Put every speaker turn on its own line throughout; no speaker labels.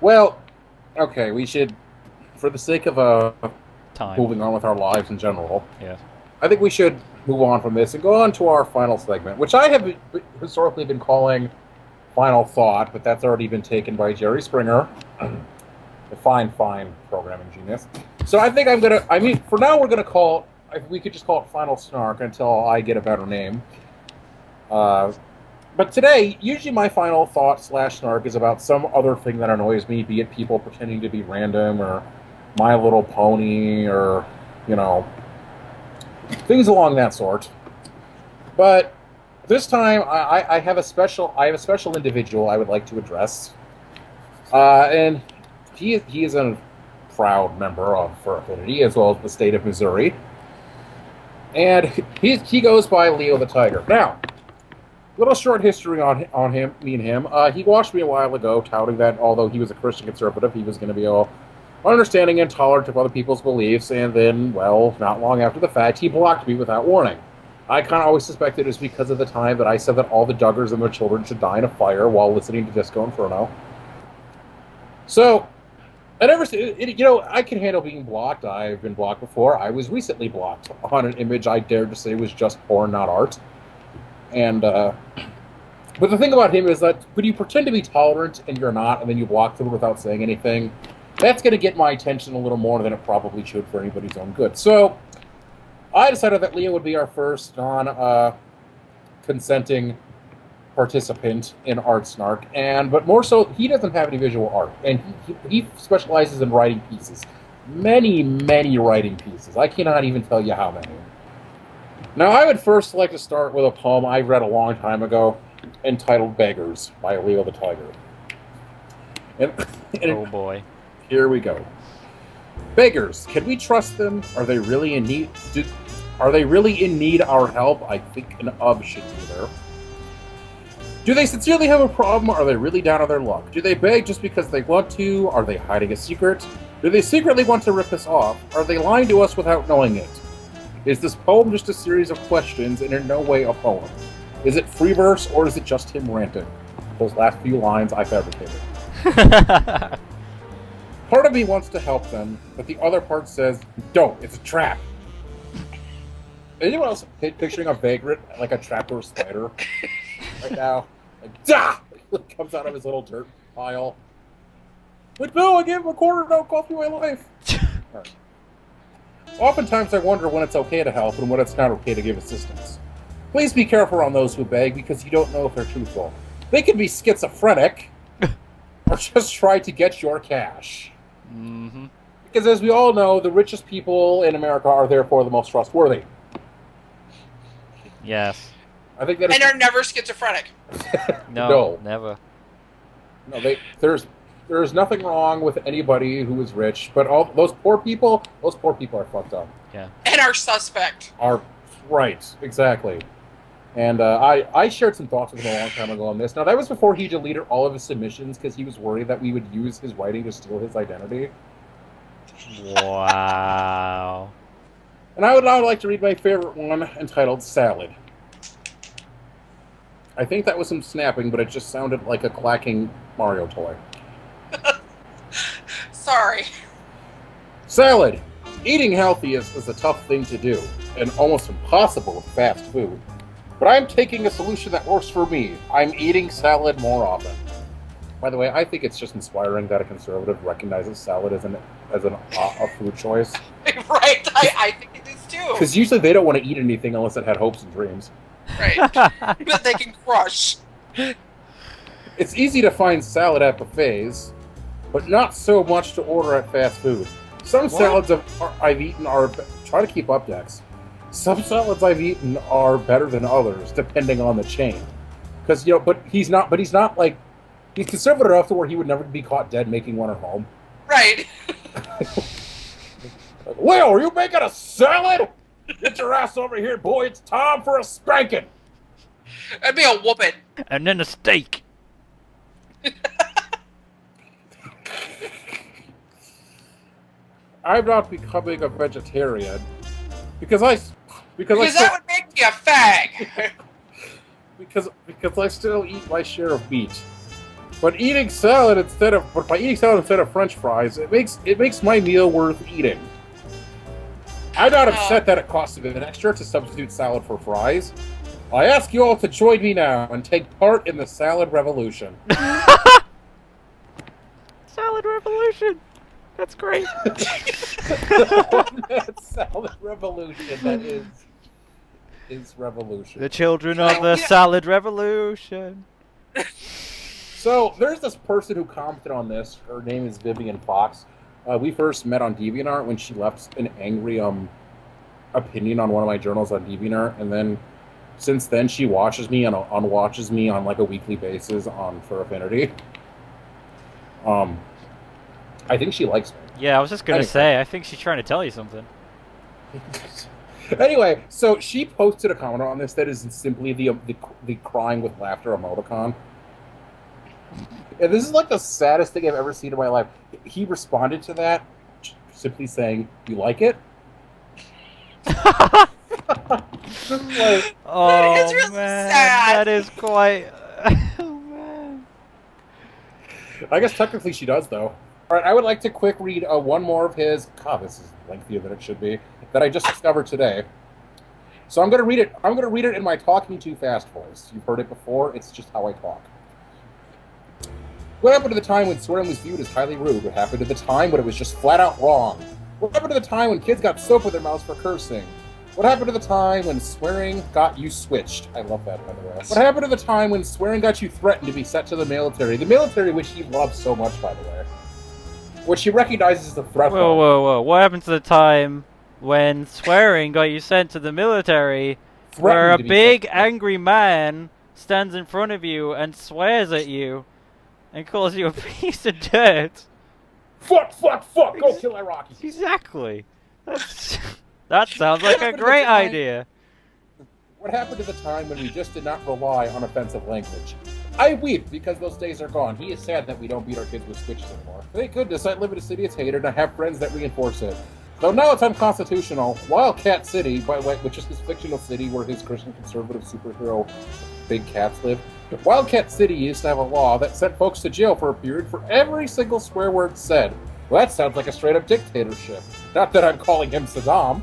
Well, okay, we should, for the sake of
Time.
moving on with our lives in general,
Yes.
I think we should move on from this and go on to our final segment, which I have historically been calling Final Thought, but that's already been taken by Jerry Springer, the fine programming genius. So I think for now we're gonna call, we could just call it Final Snark until I get a better name. Uh, but today, usually my final thought slash snark is about some other thing that annoys me, be it people pretending to be random or My Little Pony or, you know, things along that sort. But this time, I have a special individual I would like to address, and he is a proud member of Fur Affinity as well as the state of Missouri, and he goes by Leo the Tiger. Now, little short history on him, me and him. He watched me a while ago, touting that although he was a Christian conservative, he was going to be all understanding and tolerant of other people's beliefs, and then, well, not long after the fact, he blocked me without warning. I kind of always suspected it was because of the time that I said that all the Duggars and their children should die in a fire while listening to Disco Inferno. So, I never, I can handle being blocked. I've been blocked before. I was recently blocked on an image I dared to say was just porn, not art. And, but the thing about him is that when you pretend to be tolerant and you're not, and then you block them without saying anything, that's going to get my attention a little more than it probably should for anybody's own good. So, I decided that Leo would be our first non-consenting participant in Art Snark, but more so, he doesn't have any visual art, and he specializes in writing pieces. Many writing pieces. I cannot even tell you how many. Now, I would first like to start with a poem I read a long time ago, entitled "Beggars" by Leo the Tiger. And
Oh boy.
Here we go. Beggars, can we trust them? Are they really in need? Are they really in need our help? I think an should be there. Do they sincerely have a problem? Are they really down on their luck? Do they beg just because they want to? Are they hiding a secret? Do they secretly want to rip us off? Are they lying to us without knowing it? Is this poem just a series of questions and in no way a poem? Is it free verse or is it just him ranting? Those last few lines I fabricated. Part of me wants to help them, but the other part says, don't, it's a trap. Anyone else picturing a vagrant like a trapper spider right now? Like, dah! It comes out of his little dirt pile. Like, no, I gave him a quarter, no, cost me my life. Right. Oftentimes I wonder when it's okay to help and when it's not okay to give assistance. Please be careful on those who beg because you don't know if they're truthful. They can be schizophrenic or just try to get your cash.
Mm-hmm.
Because as we all know, the richest people in America are therefore the most trustworthy.
Yes.
I think that
and are never schizophrenic.
No, never.
No, there's nothing wrong with anybody who is rich, but all those poor people are fucked up.
Yeah.
And are suspect.
Are right, exactly. And I shared some thoughts with him a long time ago on this. Now, that was before he deleted all of his submissions because he was worried that we would use his writing to steal his identity.
Wow.
And I would now like to read my favorite one, entitled Salad. I think that was him snapping, but it just sounded like a clacking Mario toy.
Sorry.
Salad. Eating healthy is a tough thing to do, and almost impossible with fast food. But I'm taking a solution that works for me. I'm eating salad more often. By the way, I think it's just inspiring that a conservative recognizes salad as a food choice.
Right, I think it is too.
Because usually they don't want to eat anything unless it had hopes and dreams.
Right. That they can crush.
It's easy to find salad at buffets, but not so much to order at fast food. Some salads I've eaten are... Try to keep up, Dex. Some salads I've eaten are better than others, depending on the chain. Because, but he's not like... He's conservative enough to where he would never be caught dead making one at home.
Right.
Leo, are you making a salad? Get your ass over here, boy. It's time for a spanking.
That'd be a whooping.
And then a steak.
I'm not becoming a vegetarian because
that would make me a fag.
because I still eat my share of meat. But by eating salad instead of French fries, it makes my meal worth eating. I'm not upset that it costs a bit extra to substitute salad for fries. I ask you all to join me now and take part in the salad revolution.
Salad revolution. That's great.
That salad revolution that is revolution.
The children of the salad revolution.
So there's this person who commented on this. Her name is Vivian Fox. We first met on DeviantArt when she left an angry opinion on one of my journals on DeviantArt, and then since then she watches me and unwatches me on like a weekly basis for Affinity. I think she likes me.
Yeah, I was just gonna say, I think she's trying to tell you something.
Anyway, so she posted a comment on this that is simply the crying with laughter emoticon. And this is like the saddest thing I've ever seen in my life. He responded to that simply saying, "You like it?" Like,
oh
that is really
man,
sad.
that is quite. Oh man.
I guess technically she does, though. All right, I would like to quick read one more of his. God, this is lengthier than it should be. That I just discovered today. So I'm going to read it. I'm going to read it in my talking too fast voice. You've heard it before. It's just how I talk. What happened to the time when swearing was viewed as highly rude? What happened to the time when it was just flat out wrong? What happened to the time when kids got soap in their mouths for cursing? What happened to the time when swearing got you switched? I love that, by the way. What happened to the time when swearing got you threatened to be sent to the military? The military, which he loves so much, by the way. Which he recognizes as a threat.
Whoa. What happened to the time when swearing got you sent to the military, where a big angry man stands in front of you and swears at you and calls you a piece of dirt?
Fuck, go kill Iraqis.
Exactly. That sounds like a great idea.
What happened to the time when we just did not rely on offensive language? I weep because those days are gone. He is sad that we don't beat our kids with switches anymore. Thank goodness I live in a city it's hated and I have friends that reinforce it. Though now it's unconstitutional, Wildcat City, by the way, which is his fictional city where his Christian conservative superhero big cats live, Wildcat City used to have a law that sent folks to jail for a period for every single swear word said. Well, that sounds like a straight-up dictatorship. Not that I'm calling him Saddam.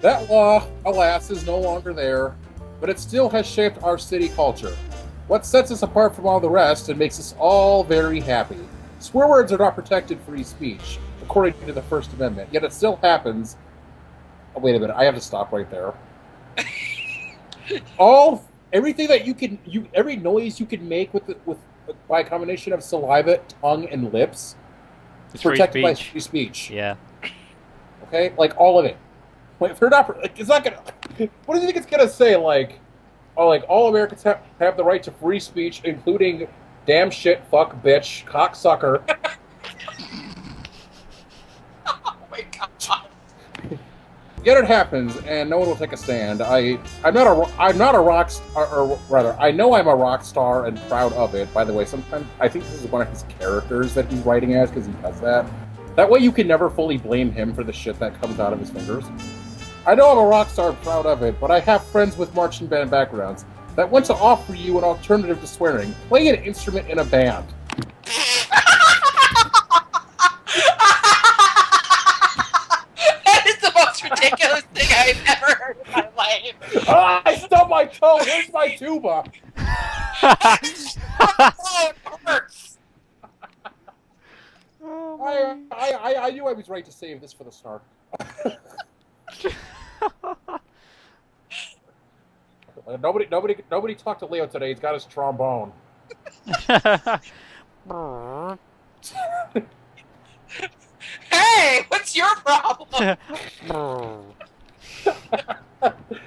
That law, alas, is no longer there, but it still has shaped our city culture. What sets us apart from all the rest and makes us all very happy. Swear words are not protected free speech, according to the First Amendment, yet it still happens. Oh, wait a minute, I have to stop right there. Everything that every noise you can make by a combination of saliva, tongue, and lips is protected by free speech.
Yeah.
Okay, like all of it. Like, if they're not, like, it's not gonna. What do you think it's gonna say? Like all Americans have the right to free speech, including damn shit, fuck, bitch, cocksucker.
Oh my god.
Yet it happens, and no one will take a stand. I'm not a rock star, or rather, I know I'm a rock star and proud of it. By the way, sometimes I think this is one of his characters that he's writing as because he does that. That way, you can never fully blame him for the shit that comes out of his fingers. I know I'm a rock star and proud of it, but I have friends with marching band backgrounds that want to offer you an alternative to swearing. Play an instrument in a band.
That is the most ridiculous thing I've ever heard in my life.
Ah, I stubbed my toe. Where's my tuba?
Oh, it hurts.
I knew I was right to save this for the Snark. Nobody talked to Leo today. He's got his trombone.
Hey, what's your problem?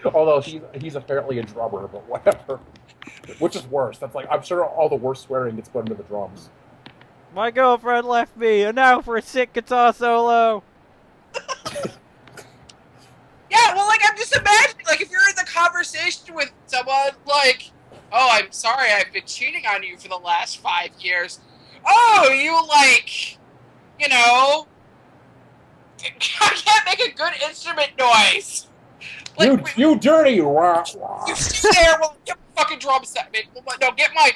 Although he's apparently a drummer, but whatever. Which is worse? That's like, I'm sure all the worst swearing gets put into the drums.
My girlfriend left me, and now for a sick guitar solo.
Yeah, well, like, I'm just imagining, like, if you're in the conversation with someone, like, oh, I'm sorry, I've been cheating on you for the last 5 years. Oh, you, like, you know, I can't make a good instrument noise. Like,
you dirty!
You stay there while you fucking drum set. No, get my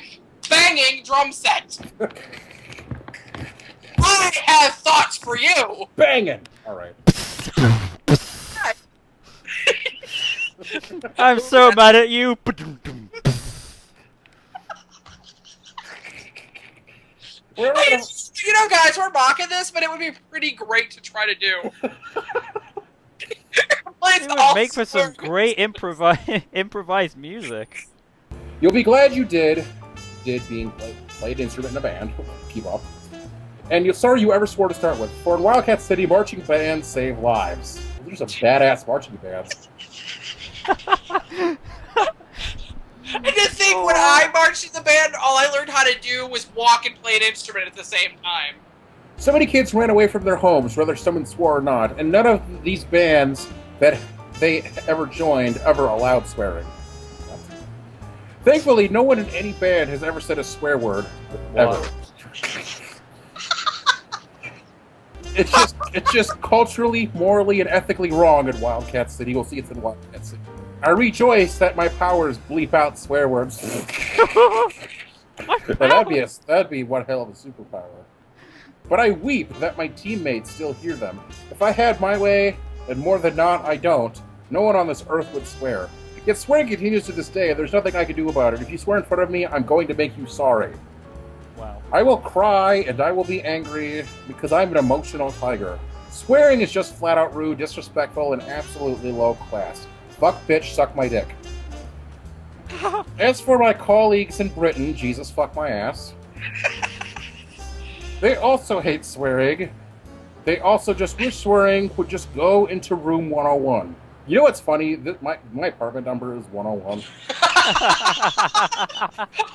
banging drum set. I have thoughts for you.
Banging. All right.
I'm so mad at you.
You know, guys, we're mocking this, but it would be pretty great to try to do.
It would make for some great improvised music.
You'll be glad you did being played instrument in a band. Keep up. And you're sorry you ever swore to start with. For in Wildcat City, marching bands save lives. These are some badass marching bands.
And to think when I marched in the band, all I learned how to do was walk and play an instrument at the same time.
So many kids ran away from their homes, whether someone swore or not, and none of these bands that they ever joined ever allowed swearing. Thankfully, no one in any band has ever said a swear word, ever. It's just culturally, morally, and ethically wrong in Wildcat City. You'll see it's in Wildcat City. I rejoice that my powers bleep out swear words. That'd be one hell of a superpower. But I weep that my teammates still hear them. If I had my way, and more than not, I don't, no one on this earth would swear. Yet swearing continues to this day, and there's nothing I can do about it. If you swear in front of me, I'm going to make you sorry.
Wow.
I will cry, and I will be angry, because I'm an emotional tiger. Swearing is just flat out rude, disrespectful, and absolutely low class. Fuck, bitch, suck my dick. As for my colleagues in Britain, Jesus, fuck my ass. They also hate swearing. They also just wish swearing would just go into room 101. You know what's funny? My apartment number is 101.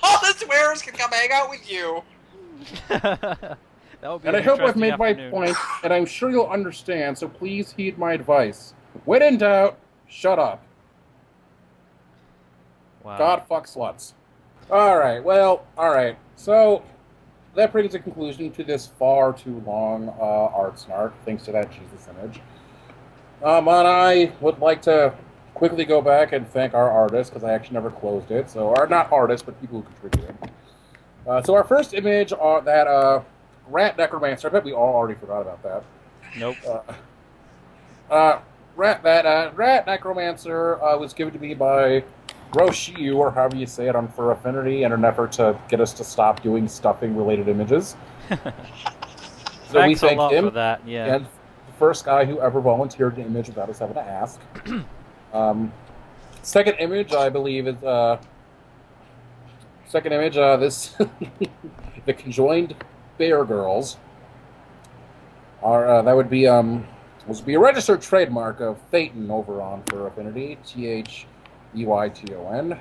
All the swearers can come hang out with you.
And I hope I've made my point, and I'm sure you'll understand, so please heed my advice. When in doubt, shut up.
Wow.
God fuck sluts. Alright. So, that brings a conclusion to this far too long art snark, thanks to that Jesus image. And I would like to quickly go back and thank our artists, because I actually never closed it. So, or not artists, but people who contributed. So our first image, that Rat Necromancer, I bet we all already forgot about that.
Nope.
Rat Necromancer was given to me by Roshiu, or however you say it, on For Affinity, in an effort to get us to stop doing stuffing-related images. So
Thanks
we
a
thank
lot
him,
for that, yeah.
and the first guy who ever volunteered an image without us having to ask. Second image, I believe, is... this... the conjoined Bear Girls. That would be, a registered trademark of Thetan over on For Affinity, Theyton.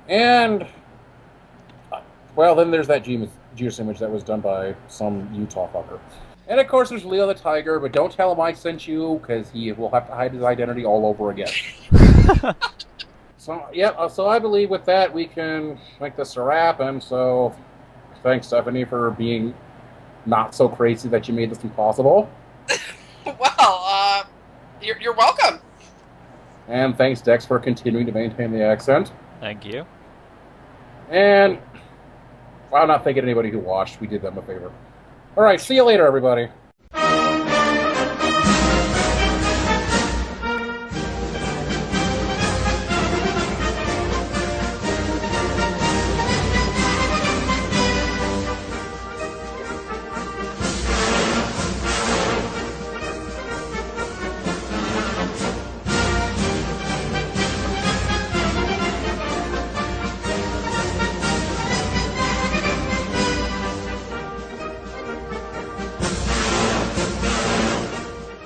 And, well, then there's that Juice image that was done by some Utah fucker. And, of course, there's Leo the Tiger, but don't tell him I sent you, because he will have to hide his identity all over again. So, yeah, so I believe with that we can make this a wrap, and so thanks, Stephanie, for being not so crazy that you made this impossible.
Well, you're welcome.
And thanks, Dex, for continuing to maintain the accent.
Thank you.
And I'm not thanking anybody who watched. We did them a favor. All right, see you later, everybody.